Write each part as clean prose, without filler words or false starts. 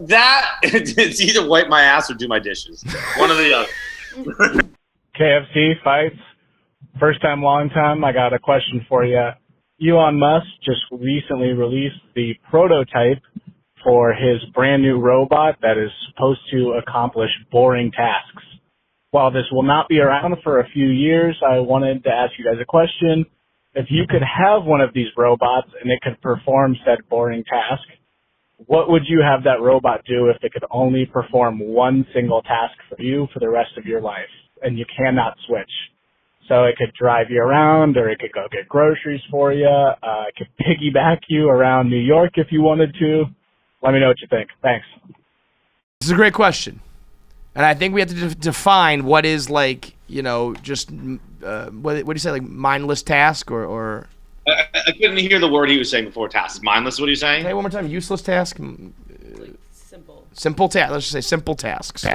It's either wipe my ass or do my dishes. One or the other. KFC fights. First time, long time. I got a question for you. Elon Musk just recently released the prototype for his brand new robot that is supposed to accomplish boring tasks. While this will not be around for a few years, I wanted to ask you guys a question. If you could have one of these robots and it could perform said boring task, what would you have that robot do if it could only perform one single task for you for the rest of your life and you cannot switch? So it could drive you around, or it could go get groceries for you. It could piggyback you around New York if you wanted to. Let me know what you think. Thanks. This is a great question. And I think we have to define what is like, just, what do you say, like mindless task or I couldn't hear the word he was saying before. Task. Mindless, what are you saying? Hey, one more time. Useless task? Like simple. Simple task. Let's just say simple tasks.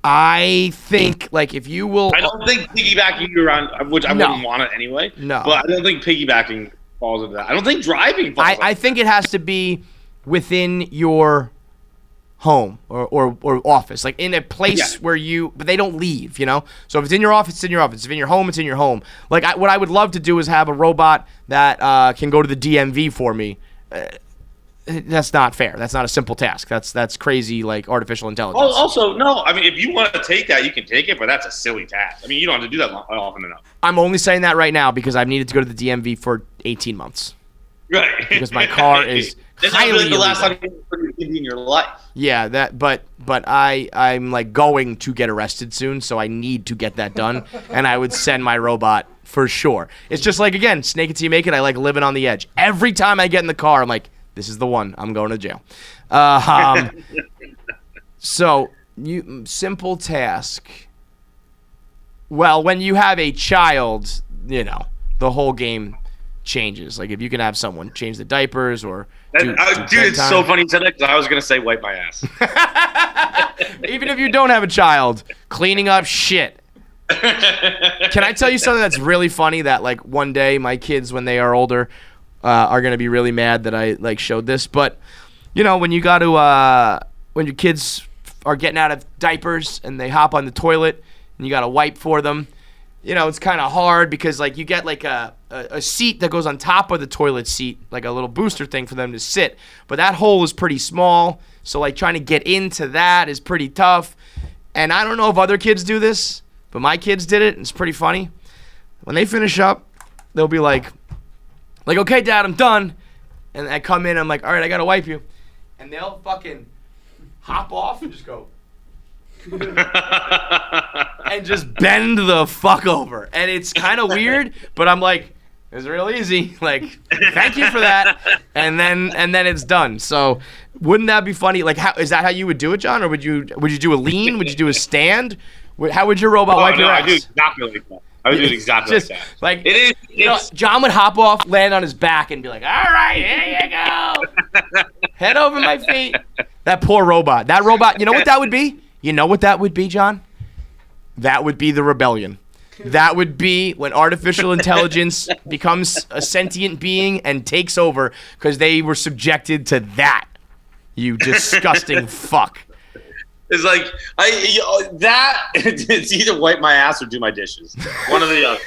I think, like, if you will... I don't think piggybacking you around, which I wouldn't want it anyway. No. But I don't think piggybacking falls into that. I don't think driving falls I think it has to be within your home or office, like in a place where but they don't leave, So if it's in your office, it's in your office. If it's in your home, it's in your home. Like, what I would love to do is have a robot that can go to the DMV for me. That's not fair. That's not a simple task. That's crazy, like artificial intelligence. Oh, also, no. I mean, if you want to take that, you can take it, but that's a silly task. I mean, you don't have to do that often enough. I'm only saying that right now because I've needed to go to the DMV for 18 months. Right. Because my car is highly illegal. The last time you were in your life. Yeah, but I'm like going to get arrested soon, so I need to get that done, and I would send my robot for sure. It's just like, again, snake it till you make it. I like living on the edge. Every time I get in the car, I'm like, this is the one. I'm going to jail. So, simple task. Well, when you have a child, the whole game changes. Like, if you can have someone change the diapers or dude, it's so funny you said that because I was going to say wipe my ass. Even if you don't have a child, cleaning up shit. Can I tell you something that's really funny that, like, one day my kids, when they are older, are going to be really mad that I, like, showed this. But, when you got to, when your kids are getting out of diapers and they hop on the toilet and you got to wipe for them, it's kind of hard because, like, you get, like, a seat that goes on top of the toilet seat, like a little booster thing for them to sit. But that hole is pretty small, so, like, trying to get into that is pretty tough. And I don't know if other kids do this, but my kids did it, and it's pretty funny. When they finish up, they'll be like, okay, Dad, I'm done. And I come in, I'm like, all right, I got to wipe you. And they'll fucking hop off and just go. And just bend the fuck over. And it's kind of weird, but I'm like, it's real easy. Like, thank you for that. And then it's done. So wouldn't that be funny? Like, is that how you would do it, John? Or would you do a lean? Would you do a stand? How would your robot wipe your ass? I do exactly like that. I would do it exactly like that. Like, it is. John would hop off, land on his back, and be like, all right, here you go. Head over my feet. That poor robot. That robot, you know what that would be? You know what that would be, John? That would be the rebellion. That would be when artificial intelligence becomes a sentient being and takes over because they were subjected to that. You disgusting fuck. It's like, it's either wipe my ass or do my dishes. One or the other.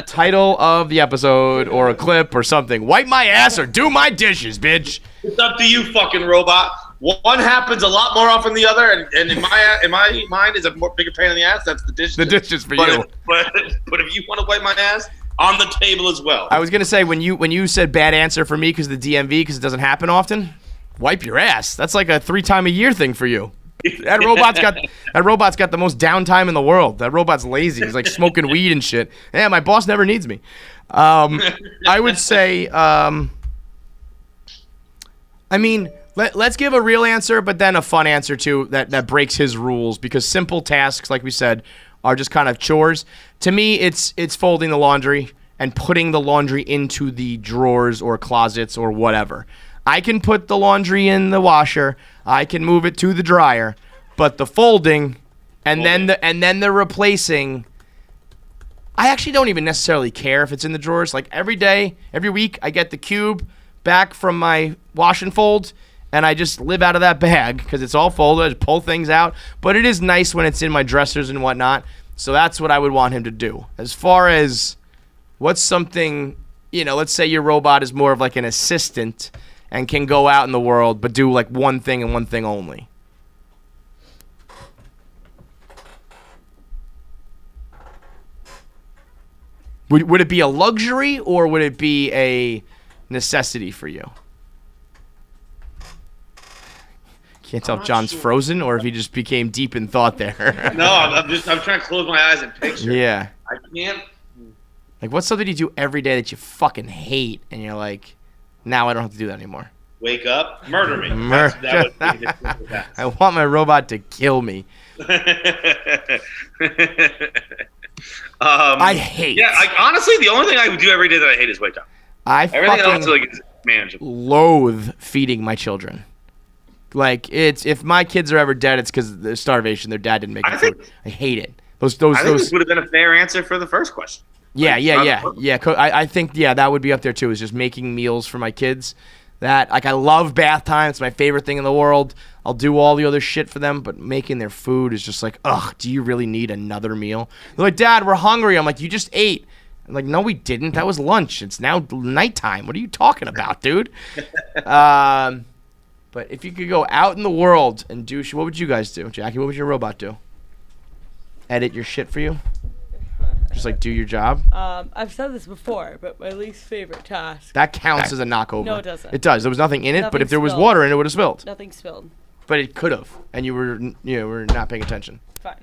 Title of the episode or a clip or something. Wipe my ass or do my dishes, bitch. It's up to you, fucking robot. One happens a lot more often than the other, and in my mind is a bigger pain in the ass. That's the dishes. The dishes for you. But if you want to wipe my ass, on the table as well. I was gonna say when you said bad answer for me because the DMV because it doesn't happen often. Wipe your ass. That's like a 3-time-a-year thing for you. That robot's got the most downtime in the world. That robot's lazy. He's like smoking weed and shit. Yeah, my boss never needs me. I would say, let's give a real answer, but then a fun answer too that breaks his rules because simple tasks, like we said, are just kind of chores. To me, it's folding the laundry and putting the laundry into the drawers or closets or whatever. I can put the laundry in the washer. I can move it to the dryer, but the folding and then the replacing. I actually don't even necessarily care if it's in the drawers. Like every day, every week, I get the cube, back from my wash and fold, and I just live out of that bag because it's all folded. I just pull things out. But it is nice when it's in my dressers and whatnot. So that's what I would want him to do. As far as what's something, let's say your robot is more of like an assistant and can go out in the world but do like one thing and one thing only. Would it be a luxury or would it be a necessity for you? Can't tell if John's frozen or if he just became deep in thought there. No, I'm trying to close my eyes and picture. Yeah. I can't. Like, what's something you do every day that you fucking hate and you're like, now I don't have to do that anymore? Wake up, murder me. That would be the I want my robot to kill me. I hate. Yeah, honestly, the only thing I would do every day that I hate is wake up. Everything else is manageable. Loathe feeding my children. Like, if my kids are ever dead, it's because of starvation. Their dad didn't make them food. I hate it. I think this would have been a fair answer for the first question. Yeah. I think that would be up there too. Is just making meals for my kids. That I love bath time. It's my favorite thing in the world. I'll do all the other shit for them, but making their food is just like, ugh. Do you really need another meal? They're like, Dad, we're hungry. I'm like, you just ate. I'm like, no, we didn't. That was lunch. It's now nighttime. What are you talking about, dude? But if you could go out in the world and do, what would you guys do? Jackie, what would your robot do? Edit your shit for you? Just like do your job? I've said this before, but my least favorite task. That counts as a knockover. No, it doesn't. It does. There was nothing in it, but Nothing if there was spilled. water in it, it would have spilled. Nothing spilled. But it could have, and you were not paying attention. Fine.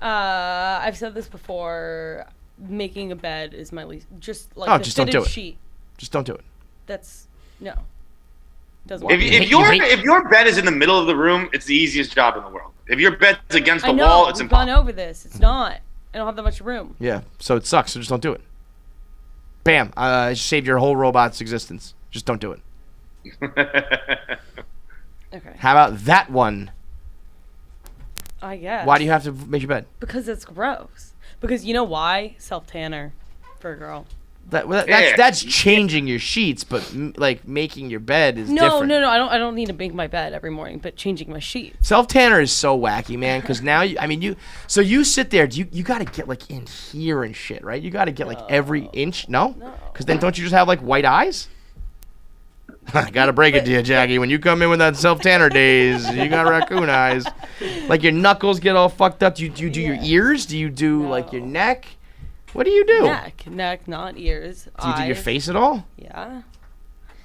I've said this before. Making a bed is my least. Just like the just don't do fitted it. sheet. Just don't do it. That's no. Doesn't work. If your bed is in the middle of the room, it's the easiest job in the world. If your bed's against the wall, it's we've impossible. gone over this. It's not. I don't have that much room. Yeah, so it sucks. So just don't do it. Bam! Saved your whole robot's existence. Just don't do it. Okay. How about that one? I guess. Why do you have to make your bed? Because it's gross. Because you know why? Self-tanner for a girl. That's changing your sheets, but like making your bed is different. No. I don't need to make my bed every morning, but changing my sheets. Self tanner is so wacky, man. Because now you sit there. You got to get like in here and shit, right? You got to get like every inch. No. Because then don't you just have like white eyes? I gotta break it to you, Jackie. When you come in with that self tanner days, you got raccoon eyes. Like your knuckles get all fucked up. Do you do your ears? Do you do like your neck? What do you do? Neck, not ears. Do you do your face at all? Yeah.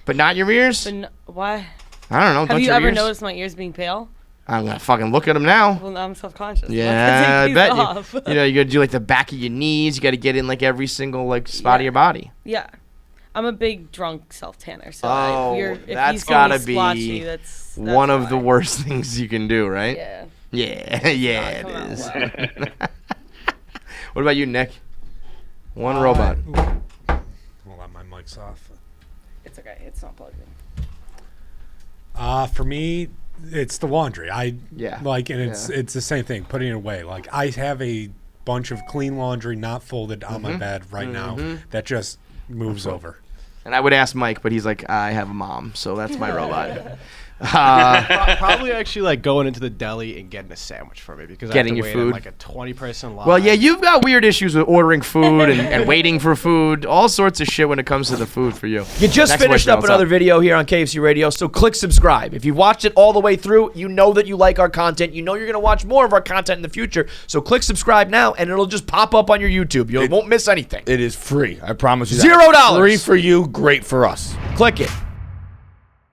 But not your ears? But why? I don't know. Have you ever noticed my ears being pale? I'm gonna fucking look at them now. Well, now I'm self-conscious. Yeah, I bet you. You gotta do like the back of your knees. You gotta get in like every single like spot of your body. Yeah. I'm a big drunk self-tanner, so if that's you gotta see me be splotchy, that's one of why. the worst things you can do, right? Yeah. Yeah, it is. What about you, Nick? One robot. Hold on, my mic's off. It's okay. It's not plugged in. For me, it's the laundry. It's the same thing. Putting it away. Like I have a bunch of clean laundry not folded on my bed right now that just moves over. And I would ask Mike, but he's like, I have a mom, so that's my robot. Probably actually like going into the deli and getting a sandwich for me because getting I have your to wait food, in like a 20% line. Well, yeah, you've got weird issues with ordering food and waiting for food, all sorts of shit when it comes to the food for you. You just finished up another video here on KFC Radio, so click subscribe. If you've watched it all the way through, you know that you like our content. You know you're going to watch more of our content in the future. So click subscribe now, and it'll just pop up on your YouTube. You won't miss anything. It is free. I promise you. $0. Free for you, great for us. Click it.